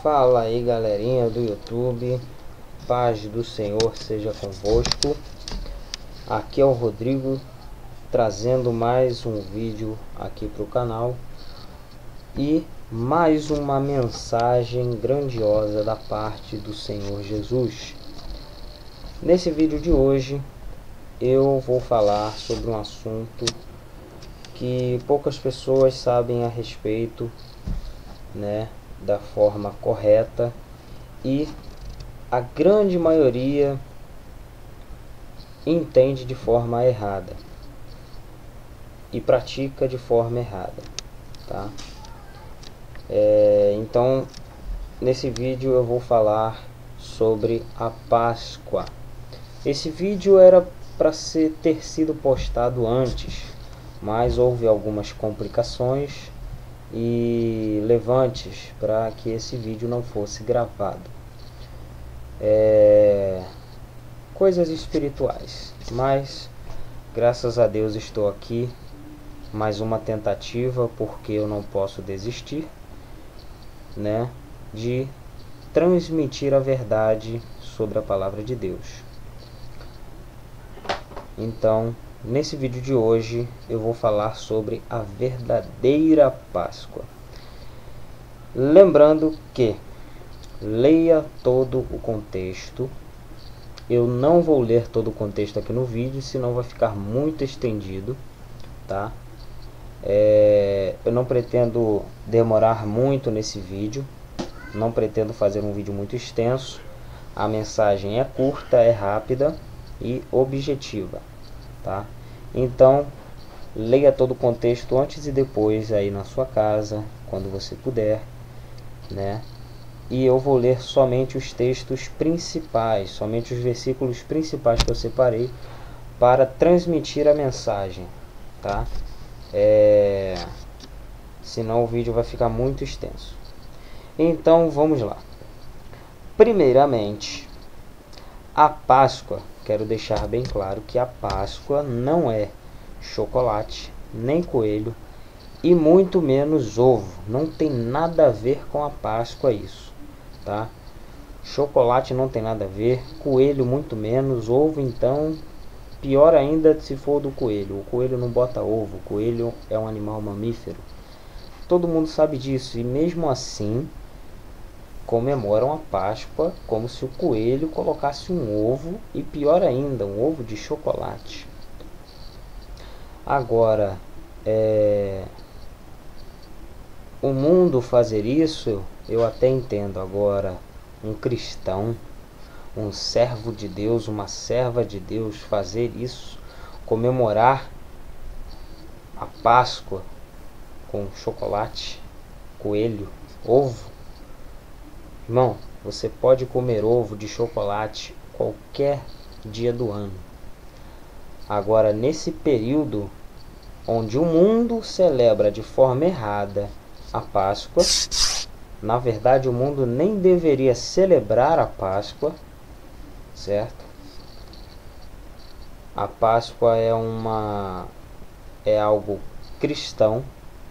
Fala aí, galerinha do YouTube, paz do Senhor seja convosco. Aqui é o Rodrigo, trazendo mais um vídeo aqui para o canal e mais uma mensagem grandiosa da parte do Senhor Jesus. Nesse vídeo de hoje eu vou falar sobre um assunto que poucas pessoas sabem a respeito, né, da forma correta, e a grande maioria entende de forma errada e pratica de forma errada, tá? Então nesse vídeo eu vou falar sobre a Páscoa. Esse vídeo era para ter sido postado antes, mas houve algumas complicações e levantes para que esse vídeo não fosse gravado. Coisas espirituais, mas graças a Deus estou aqui, mais uma tentativa, porque eu não posso desistir, né, de transmitir a verdade sobre a palavra de Deus. Então, nesse vídeo de hoje eu vou falar sobre a verdadeira Páscoa. Lembrando que leia todo o contexto. Eu não vou ler todo o contexto aqui no vídeo, senão vai ficar muito estendido, tá? Eu não pretendo demorar muito nesse vídeo, não pretendo fazer um vídeo muito extenso. A mensagem é curta, é rápida e objetiva, tá? Então leia todo o contexto antes e depois aí na sua casa, quando você puder, né? E eu vou ler somente os textos principais, somente os versículos principais que eu separei para transmitir a mensagem, tá? Senão o vídeo vai ficar muito extenso. Então vamos lá. Primeiramente, a Páscoa, quero deixar bem claro que a Páscoa não é chocolate, nem coelho e muito menos ovo. Não tem nada a ver com a Páscoa isso, tá? Chocolate não tem nada a ver, coelho muito menos, ovo então pior ainda se for do coelho. O coelho não bota ovo, o coelho é um animal mamífero. Todo mundo sabe disso e mesmo assim comemoram a Páscoa como se o coelho colocasse um ovo, e pior ainda, um ovo de chocolate. Agora, o mundo fazer isso eu até entendo. Agora, um cristão, um servo de Deus, uma serva de Deus fazer isso, comemorar a Páscoa com chocolate, coelho, ovo. Irmão, você pode comer ovo de chocolate qualquer dia do ano. Agora, nesse período onde o mundo celebra de forma errada a Páscoa, na verdade o mundo nem deveria celebrar a Páscoa, certo? A Páscoa é algo cristão,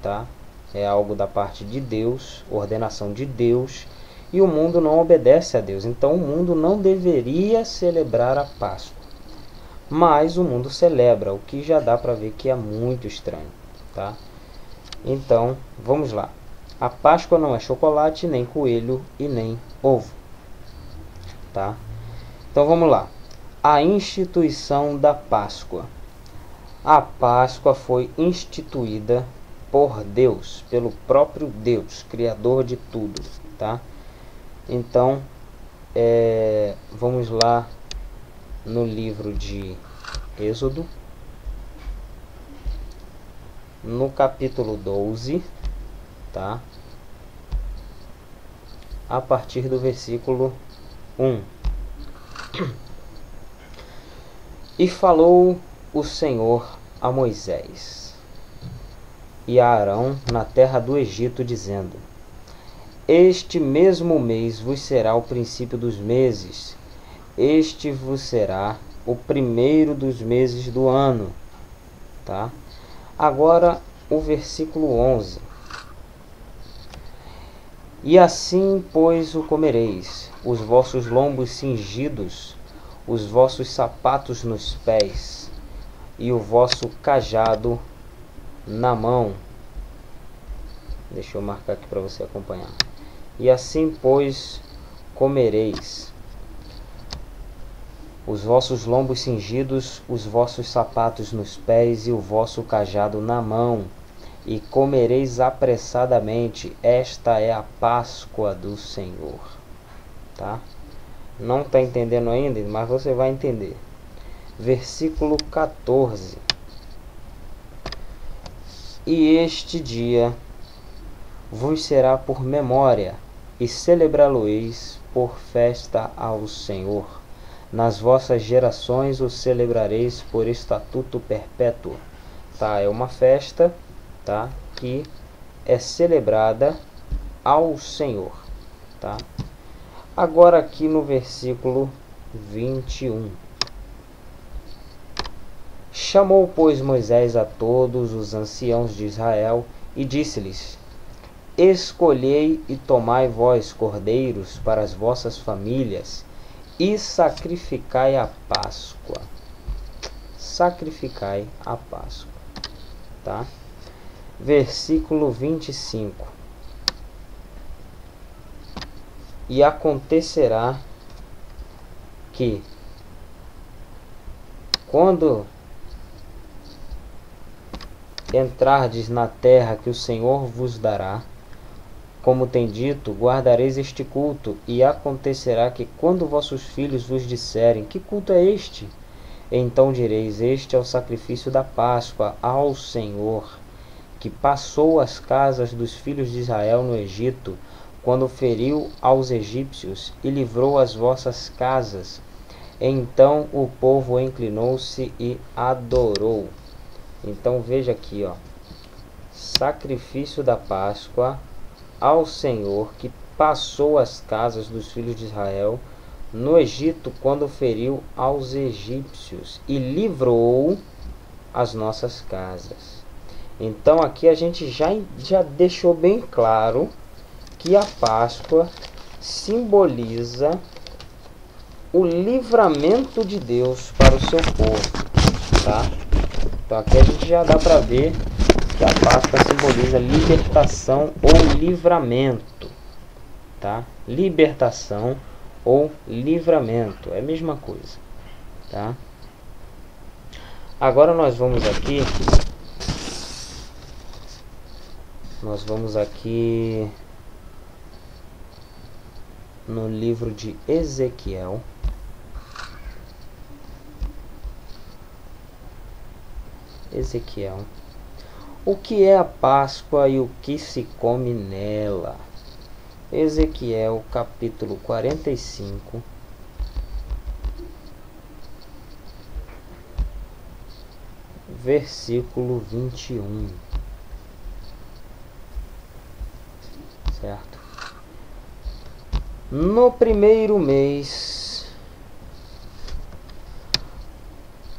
tá? É algo da parte de Deus, ordenação de Deus, e o mundo não obedece a Deus. Então o mundo não deveria celebrar a Páscoa, mas o mundo celebra, o que já dá para ver que é muito estranho, tá? Então vamos lá. A Páscoa não é chocolate, nem coelho e nem ovo, tá? Então vamos lá. A instituição da Páscoa. A Páscoa foi instituída por Deus, pelo próprio Deus, criador de tudo, tá? Então vamos lá no livro de Êxodo, no capítulo 12, tá? A partir do versículo 1. E falou o Senhor a Moisés e a Arão na terra do Egito, dizendo: Este mesmo mês vos será o princípio dos meses, este vos será o primeiro dos meses do ano, tá? Agora o versículo 11. E assim, pois, o comereis, os vossos lombos cingidos, os vossos sapatos nos pés, e o vosso cajado na mão. Deixa eu marcar aqui para você acompanhar. E assim, pois, comereis, os vossos lombos cingidos, os vossos sapatos nos pés, e o vosso cajado na mão, e comereis apressadamente. Esta é a Páscoa do Senhor. Tá? Não está entendendo ainda, mas você vai entender. Versículo 14. E este dia vos será por memória, e celebrá-lo-eis por festa ao Senhor. Nas vossas gerações o celebrareis por estatuto perpétuo. Tá? É uma festa, tá? Que é celebrada ao Senhor. Tá? Agora aqui no versículo 21. Chamou, pois, Moisés a todos os anciãos de Israel e disse-lhes: escolhei e tomai vós cordeiros para as vossas famílias e sacrificai a Páscoa. Sacrificai a Páscoa. Tá? Versículo 25. E acontecerá que, quando entrardes na terra que o Senhor vos dará, como tem dito, guardareis este culto. E acontecerá que, quando vossos filhos vos disserem: que culto é este? Então direis: este é o sacrifício da Páscoa ao Senhor, que passou as casas dos filhos de Israel no Egito, quando feriu aos egípcios e livrou as vossas casas. Então o povo inclinou-se e adorou. Então veja aqui, ó, sacrifício da Páscoa ao Senhor, que passou as casas dos filhos de Israel no Egito, quando feriu aos egípcios e livrou as nossas casas. Então aqui a gente já deixou bem claro que a Páscoa simboliza o livramento de Deus para o seu povo, tá? Então aqui a gente já dá para ver que a Páscoa simboliza libertação ou livramento, tá? Libertação ou livramento, é a mesma coisa, tá? Agora nós vamos aqui no livro de Ezequiel. O que é a Páscoa e o que se come nela? Ezequiel capítulo 45, versículo 21. Certo? No primeiro mês,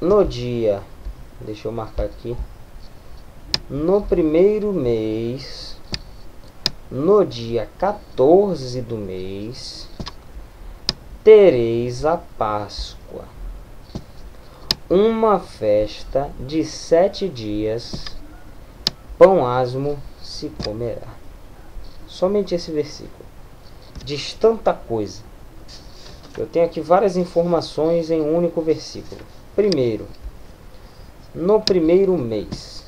no dia, deixa eu marcar aqui, no primeiro mês, no dia 14 do mês, tereis a Páscoa, uma festa de 7 dias, pão asmo se comerá. Somente esse versículo diz tanta coisa. Eu tenho aqui várias informações em um único versículo. Primeiro, no primeiro mês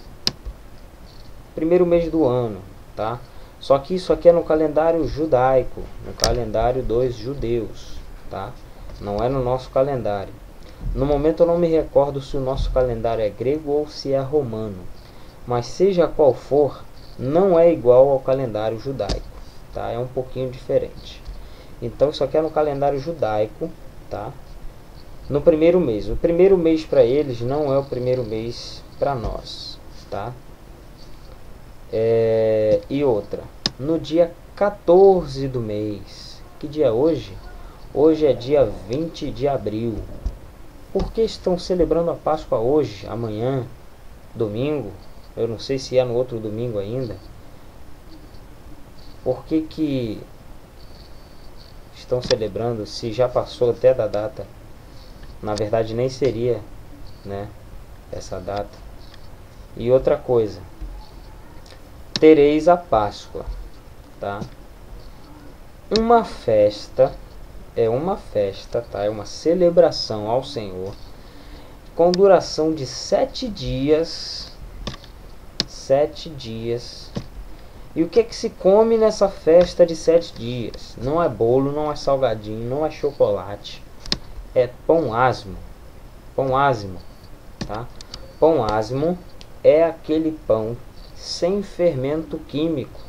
do ano, tá? Só que isso aqui é no calendário judaico, no calendário dos judeus, tá? Não é no nosso calendário. No momento eu não me recordo se o nosso calendário é grego ou se é romano, mas seja qual for, não é igual ao calendário judaico, tá? É um pouquinho diferente. Então isso aqui é no calendário judaico, tá? No primeiro mês. O primeiro mês para eles não é o primeiro mês para nós, tá? E outra, no dia 14 do mês. Que dia é hoje? Hoje é dia 20 de abril. Por que estão celebrando a Páscoa hoje, amanhã, domingo? Eu não sei se é no outro domingo ainda. Por que estão celebrando se já passou até da data? Na verdade nem seria, né, essa data. E outra coisa, tereis a Páscoa, tá? Uma festa, tá? É uma celebração ao Senhor com duração de 7 dias. 7 dias. E o que é que se come nessa festa de 7 dias? Não é bolo, não é salgadinho, não é chocolate. É pão asmo. Pão asmo, tá? Pão asmo é aquele pão sem fermento químico.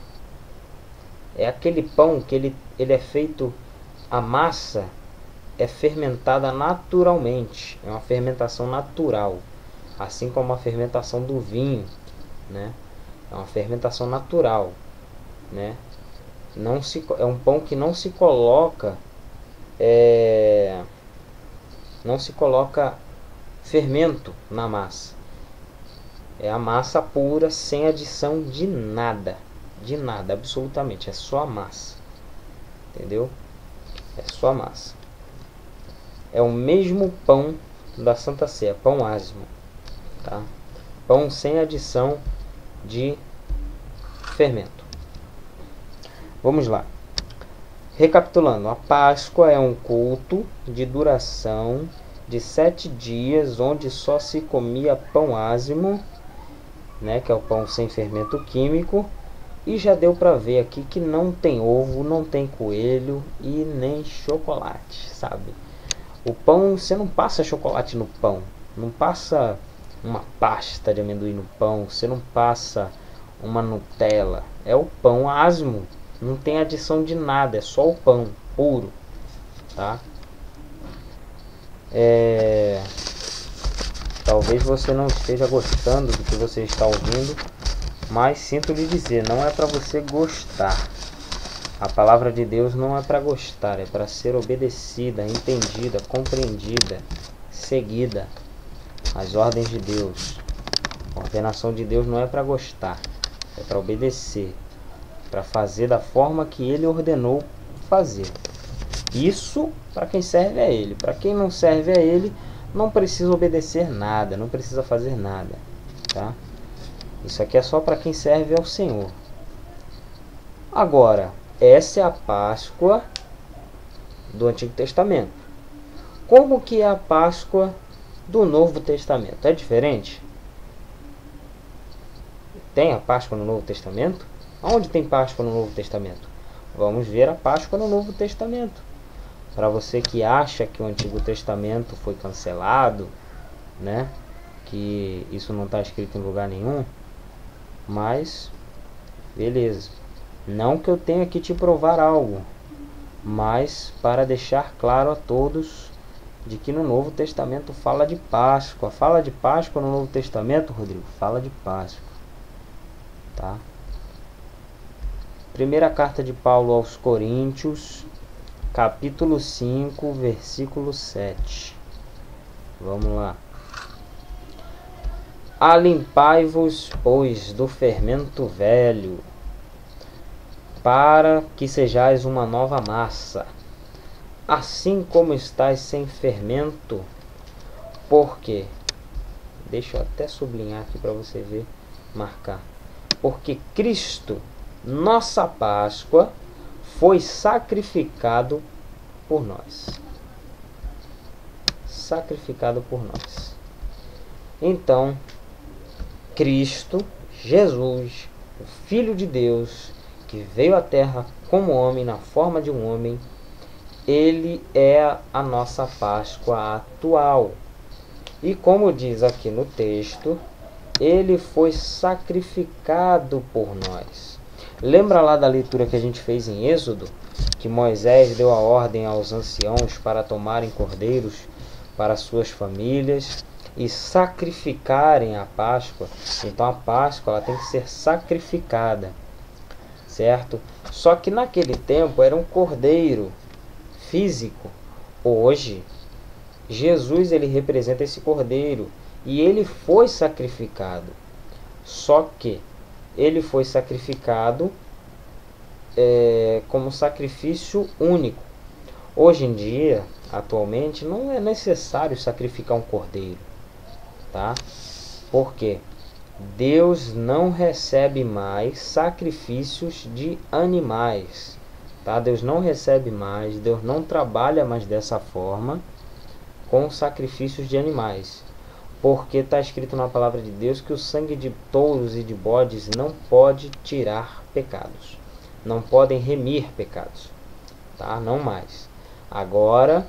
É aquele pão que ele é feito, a massa é fermentada naturalmente. É uma fermentação natural. Assim como a fermentação do vinho, né? É uma fermentação natural, né? É um pão que não se coloca fermento na massa. É a massa pura, sem adição de nada, absolutamente. É só a massa, entendeu? É só a massa. É o mesmo pão da Santa Ceia, pão asmo, tá? Pão sem adição de fermento. Vamos lá. Recapitulando, a Páscoa é um culto de duração de 7 dias, onde só se comia pão asmo, né, que é o pão sem fermento químico. E já deu para ver aqui que não tem ovo, não tem coelho e nem chocolate, sabe? O pão, você não passa chocolate no pão, não passa uma pasta de amendoim no pão, você não passa uma Nutella. É o pão asmo, não tem adição de nada, é só o pão puro, tá? Talvez você não esteja gostando do que você está ouvindo, mas sinto lhe dizer, não é para você gostar. A palavra de Deus não é para gostar, é para ser obedecida, entendida, compreendida, seguida. As ordens de Deus, a ordenação de Deus não é para gostar, é para obedecer, para fazer da forma que Ele ordenou fazer. Isso para quem serve a Ele. Para quem não serve a Ele, não precisa obedecer nada, não precisa fazer nada, tá? Isso aqui é só para quem serve ao Senhor. Agora, essa é a Páscoa do Antigo Testamento. Como que é a Páscoa do Novo Testamento? É diferente? Tem a Páscoa no Novo Testamento? Onde tem Páscoa no Novo Testamento? Vamos ver a Páscoa no Novo Testamento. Para você que acha que o Antigo Testamento foi cancelado, né? Que isso não está escrito em lugar nenhum. Mas, beleza. Não que eu tenha que te provar algo, mas para deixar claro a todos de que no Novo Testamento fala de Páscoa. Fala de Páscoa no Novo Testamento, Rodrigo? Fala de Páscoa, tá? Primeira carta de Paulo aos Coríntios, capítulo 5, versículo 7. Vamos lá. Alimpai-vos, pois, do fermento velho, para que sejais uma nova massa, assim como estáis sem fermento. Porque, deixa eu até sublinhar aqui para você ver, marcar. Porque Cristo, nossa Páscoa, foi sacrificado por nós. Sacrificado por nós. Então, Cristo, Jesus, o Filho de Deus, que veio à Terra como homem, na forma de um homem, ele é a nossa Páscoa atual. E como diz aqui no texto, ele foi sacrificado por nós. Lembra lá da leitura que a gente fez em Êxodo, que Moisés deu a ordem aos anciãos para tomarem cordeiros para suas famílias e sacrificarem a Páscoa? Então a Páscoa ela tem que ser sacrificada, certo? Só que naquele tempo era um cordeiro físico. Hoje, Jesus ele representa esse cordeiro e ele foi sacrificado. Só que ele foi sacrificado como sacrifício único. Hoje em dia, atualmente, não é necessário sacrificar um cordeiro, tá? Por quê? Deus não recebe mais sacrifícios de animais, tá? Deus não recebe mais, Deus não trabalha mais dessa forma com sacrifícios de animais, porque está escrito na palavra de Deus que o sangue de touros e de bodes não pode tirar pecados, não podem remir pecados, tá? Não mais. Agora,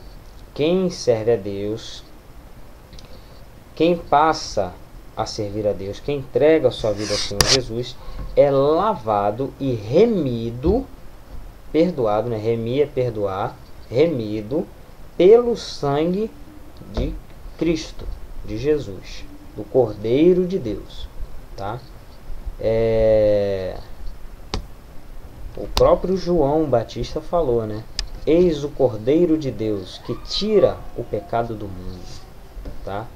quem serve a Deus, quem passa a servir a Deus, quem entrega a sua vida ao Senhor Jesus, é lavado e remido, perdoado, né? Remir é perdoar, remido pelo sangue de Cristo, de Jesus, do Cordeiro de Deus, tá? O próprio João Batista falou, né? Eis o Cordeiro de Deus que tira o pecado do mundo, tá?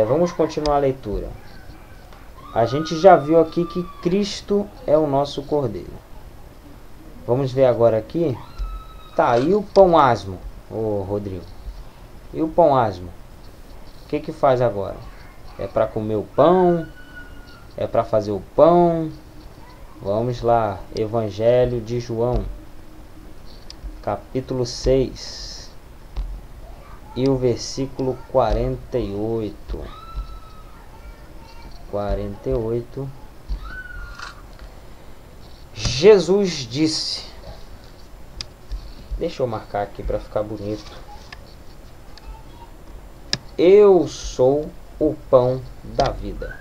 Vamos continuar a leitura. A gente já viu aqui que Cristo é o nosso Cordeiro. Vamos ver agora aqui. Tá, e o pão asmo, Rodrigo? E o pão asmo? O que faz agora? É para comer o pão? É para fazer o pão? Vamos lá, Evangelho de João, capítulo 6 e o versículo 48. Jesus disse, deixa eu marcar aqui para ficar bonito: eu sou o pão da vida.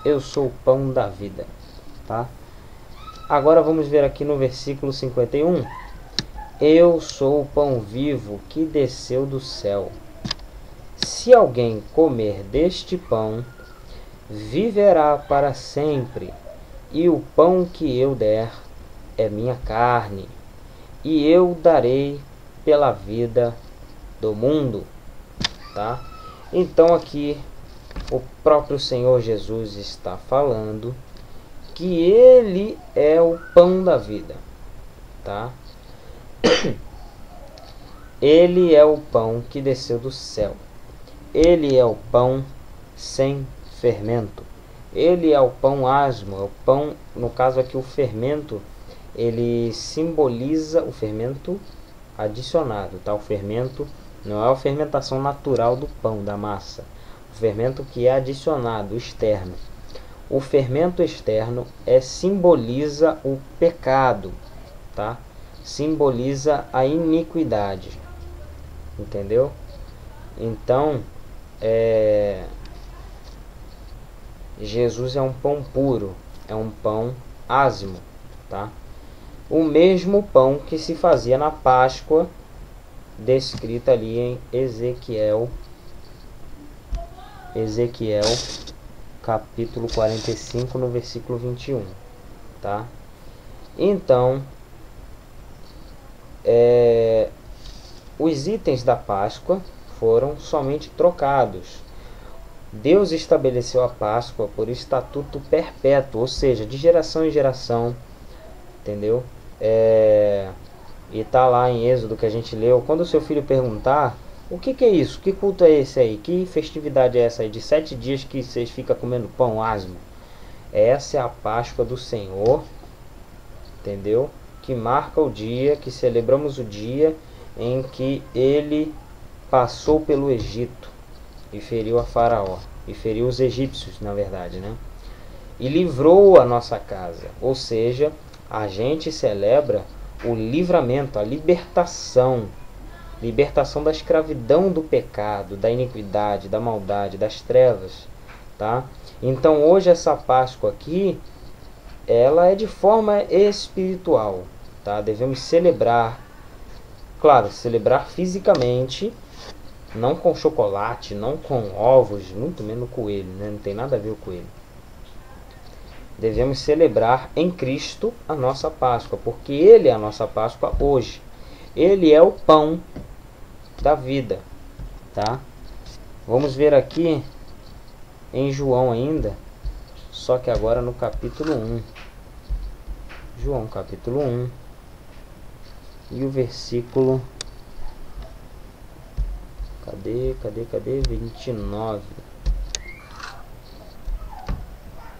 Eu sou o pão da vida, tá? Agora vamos ver aqui no versículo 51. Eu sou o pão vivo que desceu do céu. Se alguém comer deste pão, viverá para sempre. E o pão que eu der é minha carne, e eu darei pela vida do mundo, tá? Então aqui o próprio Senhor Jesus está falando que Ele é o pão da vida, tá? Ele é o pão que desceu do céu. Ele é o pão sem fermento. Ele é o pão asmo, é o pão, no caso aqui o fermento, ele simboliza o fermento adicionado, tá? O fermento não é a fermentação natural do pão, da massa. O fermento que é adicionado, externo. O fermento externo simboliza o pecado, tá? Simboliza a iniquidade, entendeu? Então, Jesus é um pão puro, é um pão asmo, tá? O mesmo pão que se fazia na Páscoa, descrita ali em Ezequiel capítulo 45, no versículo 21, tá? Então, os itens da Páscoa foram somente trocados. Deus estabeleceu a Páscoa por estatuto perpétuo, ou seja, de geração em geração, entendeu? E tá lá em Êxodo que a gente leu, quando o seu filho perguntar, o que é isso? Que culto é esse aí? Que festividade é essa aí de 7 dias que vocês ficam comendo pão asmo? Essa é a Páscoa do Senhor, entendeu? Que marca o dia, que celebramos o dia em que ele passou pelo Egito e feriu a Faraó, e feriu os egípcios, na verdade, né? E livrou a nossa casa, ou seja, a gente celebra o livramento, a libertação da escravidão do pecado, da iniquidade, da maldade, das trevas, tá? Então hoje essa Páscoa aqui, ela é de forma espiritual, tá? Devemos celebrar, claro, celebrar fisicamente, não com chocolate, não com ovos, muito menos coelho, né? Não tem nada a ver com coelho. Devemos celebrar em Cristo a nossa Páscoa, porque Ele é a nossa Páscoa hoje. Ele é o pão da vida, tá? Vamos ver aqui em João ainda, só que agora no capítulo 1. João capítulo 1 e o versículo... Cadê? 29.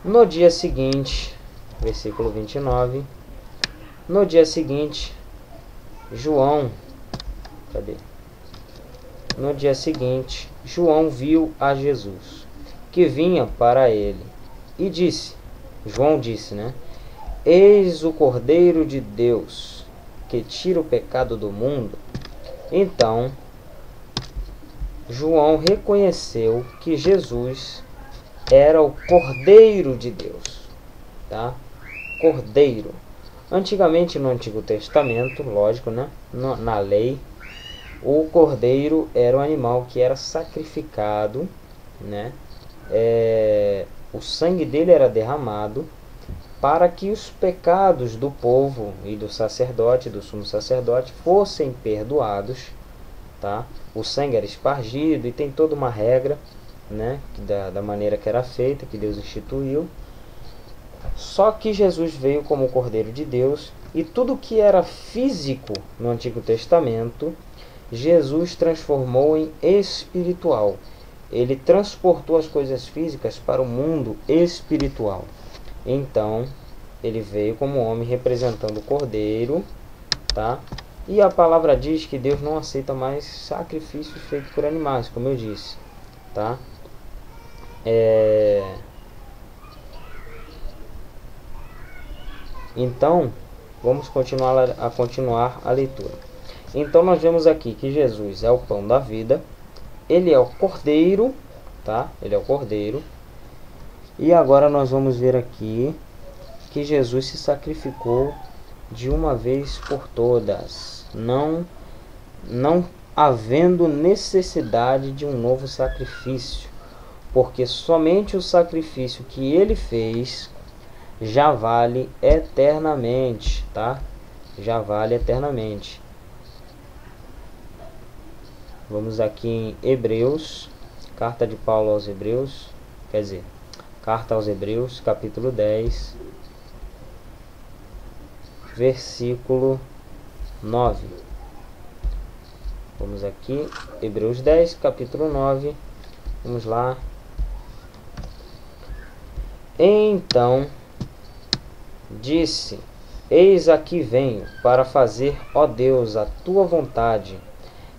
No dia seguinte, versículo 29. No dia seguinte, João... No dia seguinte, João viu a Jesus, que vinha para ele, e disse... João disse, né? Eis o Cordeiro de Deus, que tira o pecado do mundo. Então, João reconheceu que Jesus era o Cordeiro de Deus, tá? Cordeiro. Antigamente, no Antigo Testamento, lógico, né? Na lei, o cordeiro era um animal que era sacrificado, né? O sangue dele era derramado para que os pecados do povo e do sacerdote, do sumo sacerdote, fossem perdoados, tá? O sangue era espargido e tem toda uma regra, né? Da maneira que era feita, que Deus instituiu. Só que Jesus veio como o Cordeiro de Deus, e tudo que era físico no Antigo Testamento, Jesus transformou em espiritual. Ele transportou as coisas físicas para o mundo espiritual. Então, ele veio como homem representando o Cordeiro, tá? E a palavra diz que Deus não aceita mais sacrifícios feitos por animais, como eu disse, tá? Então, vamos continuar a leitura. Então, nós vemos aqui que Jesus é o pão da vida, ele é o Cordeiro, tá? Ele é o Cordeiro. E agora nós vamos ver aqui que Jesus se sacrificou de uma vez por todas, não havendo necessidade de um novo sacrifício, porque somente o sacrifício que ele fez já vale eternamente, tá? Já vale eternamente. Vamos aqui em Hebreus, carta de Paulo aos Hebreus, carta aos Hebreus, capítulo 10, versículo 9. Vamos aqui, Hebreus 10, capítulo 9. Vamos lá. Então disse: Eis aqui venho para fazer, ó Deus, a tua vontade.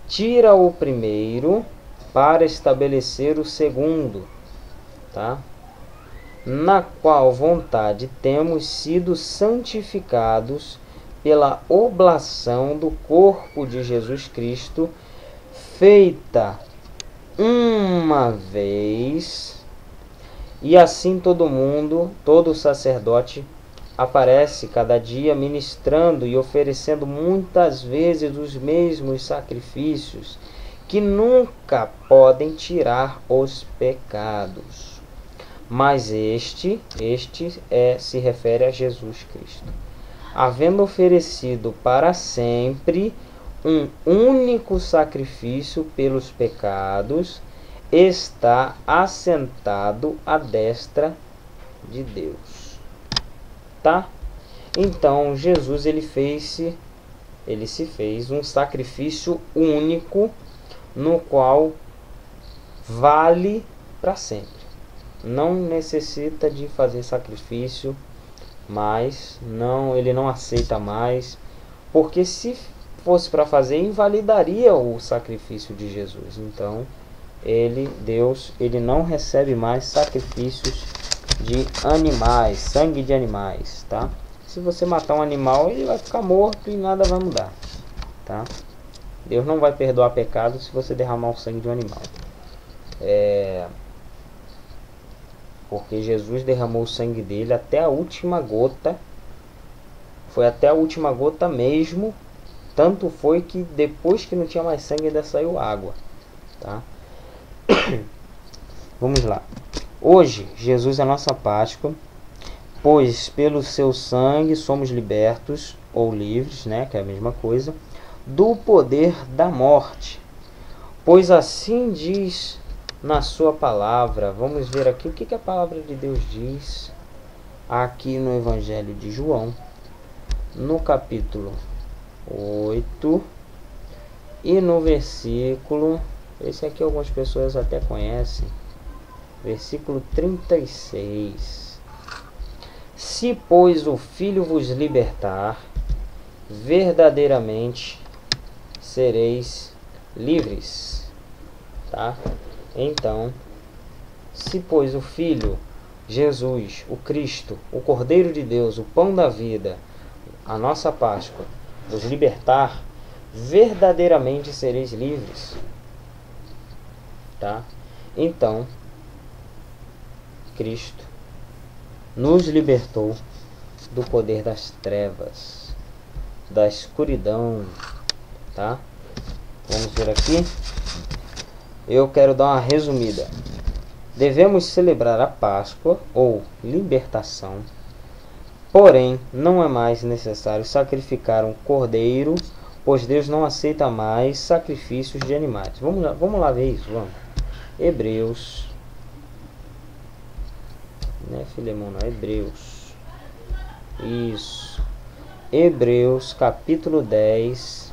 Tira o primeiro para estabelecer o segundo, tá? Na qual vontade temos sido santificados pela oblação do corpo de Jesus Cristo, feita uma vez, e assim todo sacerdote aparece cada dia ministrando e oferecendo muitas vezes os mesmos sacrifícios, que nunca podem tirar os pecados. Mas este se refere a Jesus Cristo, havendo oferecido para sempre um único sacrifício pelos pecados, está assentado à destra de Deus, tá? Então Jesus ele se fez um sacrifício único, no qual vale para sempre. Não necessita de fazer sacrifício mais, ele não aceita mais, porque se fosse para fazer, invalidaria o sacrifício de Jesus. Então Deus não recebe mais sacrifícios de animais, sangue de animais, tá? Se você matar um animal, ele vai ficar morto e nada vai mudar, tá? Deus não vai perdoar pecado se você derramar o sangue de um animal. Porque Jesus derramou o sangue dele até a última gota. Foi até a última gota mesmo. Tanto foi que depois que não tinha mais sangue, ainda saiu água, tá? Vamos lá. Hoje, Jesus é a nossa Páscoa, pois pelo seu sangue somos libertos, ou livres, né, que é a mesma coisa, do poder da morte. Pois assim diz na sua palavra. Vamos ver aqui o que a palavra de Deus diz aqui no Evangelho de João, no capítulo 8 e no versículo, esse aqui algumas pessoas até conhecem, versículo 36. Se, pois, o Filho vos libertar, verdadeiramente sereis livres. Tá? Então, se, pois, o Filho, Jesus, o Cristo, o Cordeiro de Deus, o pão da vida, a nossa Páscoa, vos libertar, verdadeiramente sereis livres. Tá? Então, Cristo nos libertou do poder das trevas, da escuridão. Tá? Vamos ver aqui. Eu quero dar uma resumida. Devemos celebrar a Páscoa ou libertação, porém não é mais necessário sacrificar um cordeiro, pois Deus não aceita mais sacrifícios de animais. Vamos lá ver isso. Vamos. Hebreus, né, Filemão, não, Hebreus. Isso. Hebreus capítulo 10.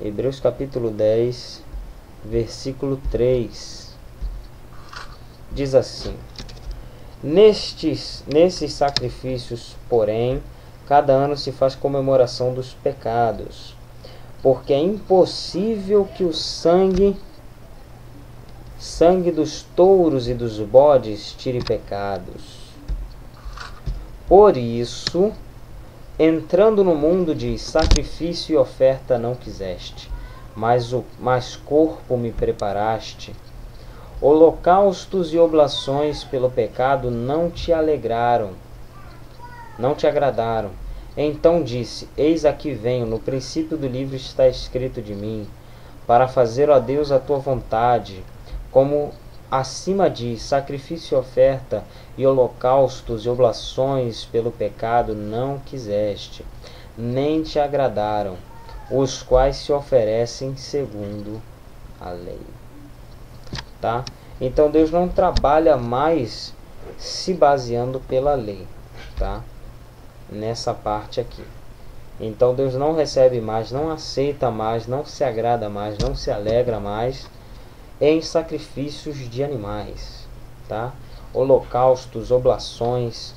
Hebreus capítulo 10, versículo 3. Diz assim: nesses sacrifícios, porém, cada ano se faz comemoração dos pecados, porque é impossível que o sangue dos touros e dos bodes tire pecados. Por isso, entrando no mundo de sacrifício e oferta não quiseste, mas corpo me preparaste. Holocaustos e oblações pelo pecado não te agradaram. Então disse: eis aqui venho, no princípio do livro está escrito de mim, para fazer, ó Deus, a tua vontade. Como acima diz: sacrifício e oferta e holocaustos e oblações pelo pecado não quiseste, nem te agradaram, os quais se oferecem segundo a lei. Tá? Então Deus não trabalha mais se baseando pela lei, tá? Nessa parte aqui. Então Deus não recebe mais, não aceita mais, não se agrada mais, não se alegra mais em sacrifícios de animais, tá? Holocaustos, oblações,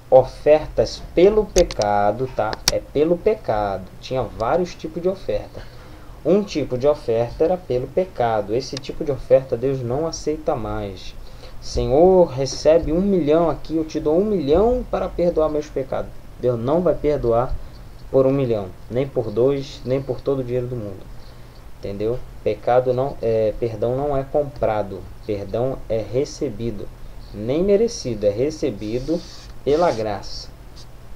ofertas pelo pecado, tá? É pelo pecado. Tinha vários tipos de oferta. Um tipo de oferta era pelo pecado. Esse tipo de oferta Deus não aceita mais. Senhor, recebe 1 milhão aqui, eu te dou 1 milhão para perdoar meus pecados. Deus não vai perdoar por 1 milhão, nem por 2, nem por todo o dinheiro do mundo. Entendeu? Perdão não é comprado, perdão é recebido, nem merecido, é recebido pela graça,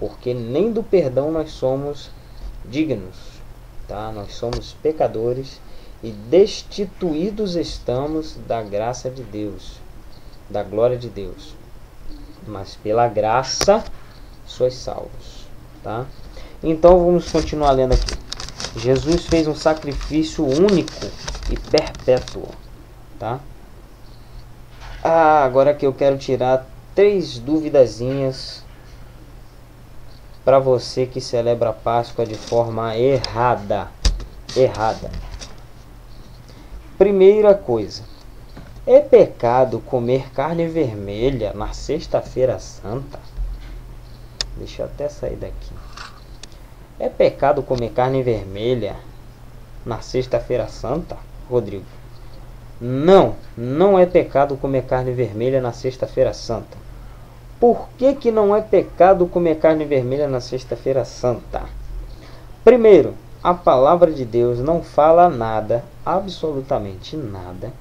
porque nem do perdão nós somos dignos, tá? Nós somos pecadores e destituídos estamos da graça de Deus, da glória de Deus, mas pela graça sois salvos, tá? Então vamos continuar lendo aqui. Jesus fez um sacrifício único e perpétuo, tá? Agora que eu quero tirar 3 duvidazinhas para você que celebra a Páscoa de forma errada. Primeira coisa: é pecado comer carne vermelha na Sexta-feira Santa? Deixa eu até sair daqui. É pecado comer carne vermelha na Sexta-feira Santa, Rodrigo? Não é pecado comer carne vermelha na Sexta-feira Santa. Por que não é pecado comer carne vermelha na Sexta-feira Santa? Primeiro, a palavra de Deus não fala nada, absolutamente nada,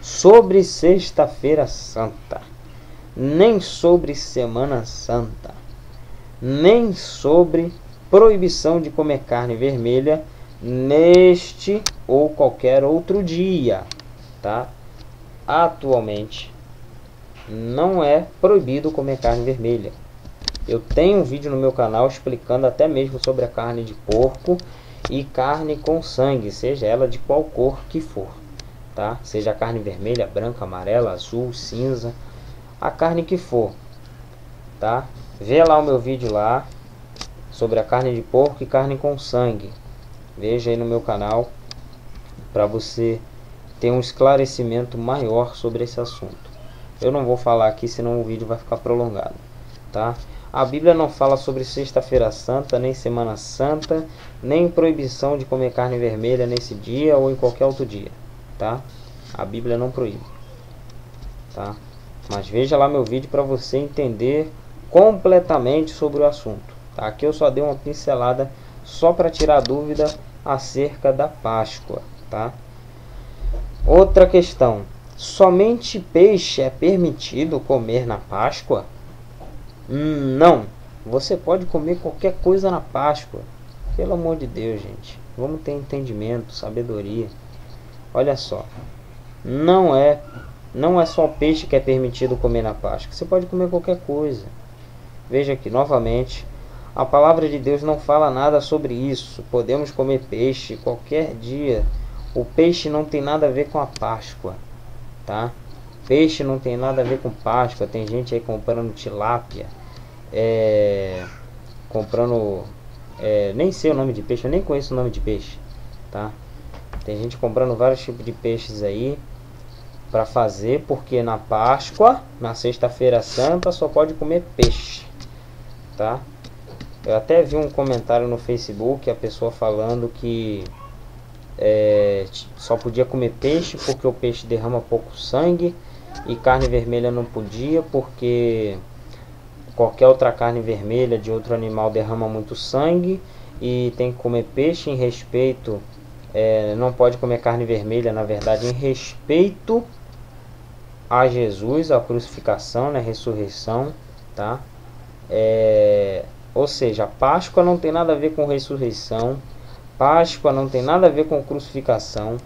sobre Sexta-feira Santa, nem sobre Semana Santa, nem sobre proibição de comer carne vermelha neste ou qualquer outro dia, tá? Atualmente não é proibido comer carne vermelha. Eu tenho um vídeo no meu canal explicando até mesmo sobre a carne de porco e carne com sangue, seja ela de qual cor que for, tá? Seja a carne vermelha, branca, amarela, azul, cinza, a carne que for, tá? Vê lá o meu vídeo lá sobre a carne de porco e carne com sangue. Veja aí no meu canal para você ter um esclarecimento maior sobre esse assunto. Eu não vou falar aqui, senão o vídeo vai ficar prolongado, tá? A Bíblia não fala sobre Sexta-feira Santa, nem Semana Santa, nem proibição de comer carne vermelha nesse dia ou em qualquer outro dia, tá? A Bíblia não proíbe, tá? Mas veja lá meu vídeo para você entender completamente sobre o assunto, tá? Aqui eu só dei uma pincelada só para tirar dúvida acerca da Páscoa, tá? Outra questão: somente peixe é permitido comer na Páscoa? Não, você pode comer qualquer coisa na Páscoa. Pelo amor de Deus, gente, vamos ter entendimento, sabedoria. Olha só, não é só peixe que é permitido comer na Páscoa. Você pode comer qualquer coisa. Veja aqui novamente, a palavra de Deus não fala nada sobre isso. Podemos comer peixe qualquer dia. O peixe não tem nada a ver com a Páscoa, tá? Peixe não tem nada a ver com Páscoa. Tem gente aí comprando tilápia, nem sei o nome de peixe, eu nem conheço o nome de peixe, tá? Tem gente comprando vários tipos de peixes aí para fazer, porque na Páscoa, na Sexta-feira Santa, só pode comer peixe, tá? Eu até vi um comentário no Facebook, a pessoa falando que só podia comer peixe porque o peixe derrama pouco sangue, e carne vermelha não podia porque qualquer outra carne vermelha de outro animal derrama muito sangue, e tem que comer peixe em respeito, não pode comer carne vermelha, na verdade, em respeito a Jesus, a crucificação, né, ressurreição, tá? Ou seja, a Páscoa não tem nada a ver com ressurreição, Páscoa não tem nada a ver com crucificação.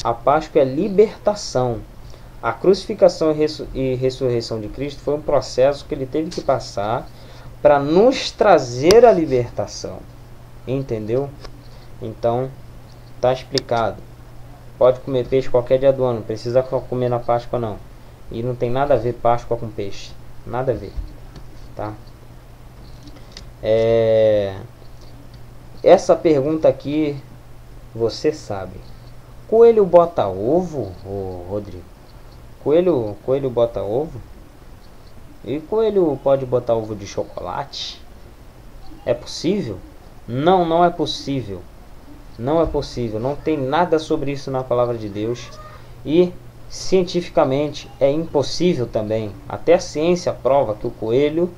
A Páscoa é libertação. A crucificação e ressurreição de Cristo foi um processo que ele teve que passar para nos trazer a libertação. Entendeu? Então, tá explicado. Pode comer peixe qualquer dia do ano, não precisa comer na Páscoa não. E não tem nada a ver Páscoa com peixe. Nada a ver, tá? Essa pergunta aqui, você sabe. Coelho bota ovo, Rodrigo? Coelho bota ovo? E coelho pode botar ovo de chocolate? É possível? Não, não é possível. Não é possível. Não tem nada sobre isso na palavra de Deus. E cientificamente é impossível também. Até a ciência prova que o coelho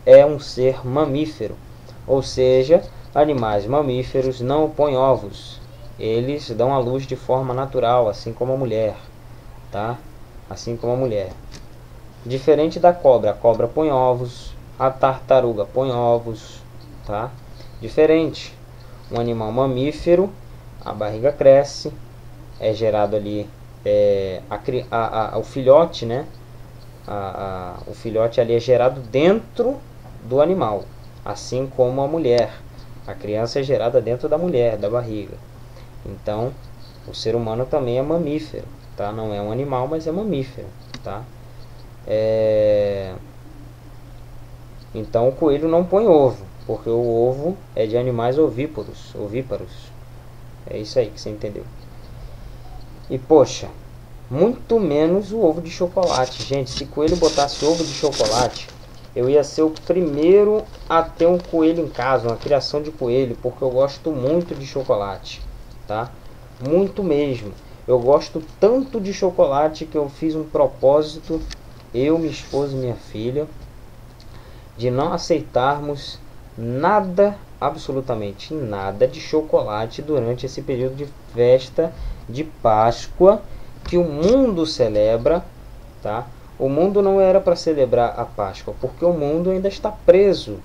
é um ser mamífero. Ou seja, animais mamíferos não põem ovos. Eles dão à luz de forma natural, assim como a mulher, tá? Assim como a mulher. Diferente da cobra. A cobra põe ovos, a tartaruga põe ovos, tá? Diferente. Um animal mamífero, a barriga cresce, é gerado ali o filhote, né? O filhote ali é gerado dentro do animal, assim como a mulher. A criança é gerada dentro da mulher, da barriga. Então, o ser humano também é mamífero, tá? Não é um animal, mas é mamífero, tá? Então, o coelho não põe ovo, porque o ovo é de animais ovíparos. É isso aí que você entendeu. E, poxa, muito menos o ovo de chocolate. Gente, se coelho botasse ovo de chocolate, eu ia ser o primeiro a ter um coelho em casa, uma criação de coelho, porque eu gosto muito de chocolate, tá? Muito mesmo. Eu gosto tanto de chocolate que eu fiz um propósito, eu, minha esposa e minha filha, de não aceitarmos nada, absolutamente nada de chocolate durante esse período de festa de Páscoa que o mundo celebra, tá? O mundo não era para celebrar a Páscoa, porque o mundo ainda está preso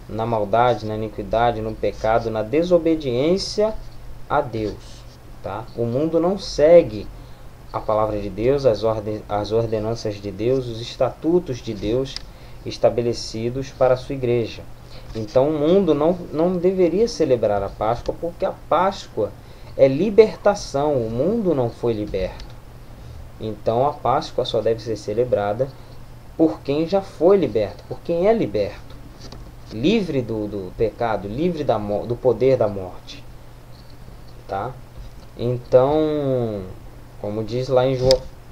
na maldade, na iniquidade, no pecado, na desobediência a Deus, tá? O mundo não segue a palavra de Deus, as ordenanças de Deus, os estatutos de Deus estabelecidos para a sua igreja. Então o mundo não deveria celebrar a Páscoa, porque a Páscoa é libertação, o mundo não foi liberto. Então a Páscoa só deve ser celebrada por quem já foi liberto, por quem é liberto, livre do pecado, livre do poder da morte, tá? Então, como diz lá em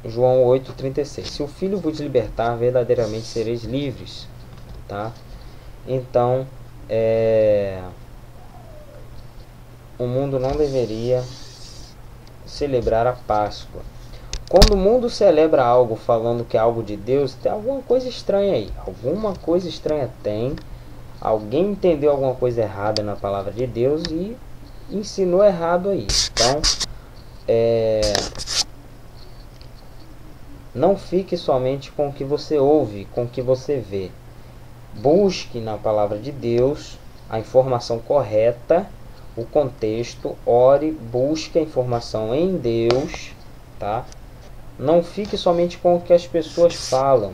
João 8,36, se o Filho vos libertar, verdadeiramente sereis livres, tá? Então, o mundo não deveria celebrar a Páscoa. Quando o mundo celebra algo falando que é algo de Deus, tem alguma coisa estranha aí. Alguma coisa estranha tem. Alguém entendeu alguma coisa errada na palavra de Deus e ensinou errado aí. Então, não fique somente com o que você ouve, com o que você vê. Busque na palavra de Deus a informação correta, o contexto, ore, busque a informação em Deus, tá? Não fique somente com o que as pessoas falam.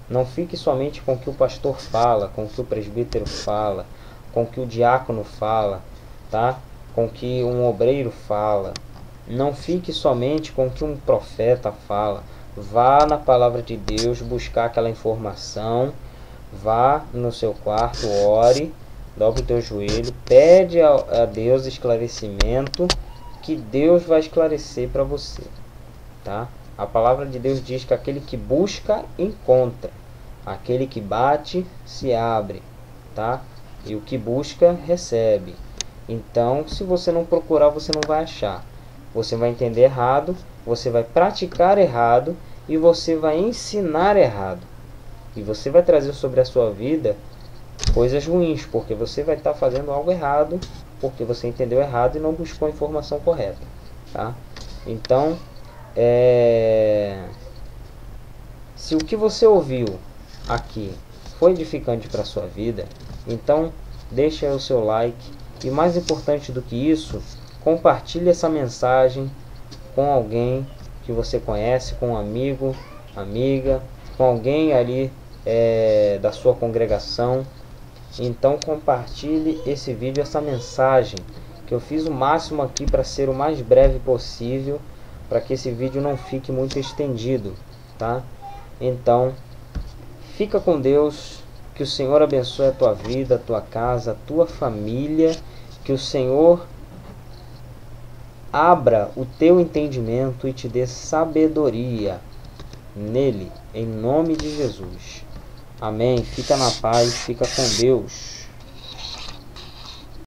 Não fique somente com o que o pastor fala, com o que o presbítero fala, com o que o diácono fala, tá? Com o que um obreiro fala. Não fique somente com o que um profeta fala. Vá na palavra de Deus buscar aquela informação. Vá no seu quarto, ore, dobre o teu joelho, pede a Deus esclarecimento, que Deus vai esclarecer para você, tá? A palavra de Deus diz que aquele que busca, encontra. Aquele que bate, se abre, tá? E o que busca, recebe. Então, se você não procurar, você não vai achar. Você vai entender errado, você vai praticar errado e você vai ensinar errado. E você vai trazer sobre a sua vida coisas ruins, porque você vai estar fazendo algo errado, porque você entendeu errado e não buscou a informação correta, tá? Então, se o que você ouviu aqui foi edificante para a sua vida, então deixa aí o seu like e, mais importante do que isso, compartilhe essa mensagem com alguém que você conhece, com um amigo, amiga, com alguém ali da sua congregação. Então compartilhe esse vídeo, essa mensagem, que eu fiz o máximo aqui para ser o mais breve possível, para que esse vídeo não fique muito estendido, tá? Então, fica com Deus, que o Senhor abençoe a tua vida, a tua casa, a tua família, que o Senhor abra o teu entendimento e te dê sabedoria nele, em nome de Jesus. Amém. Fica na paz, fica com Deus.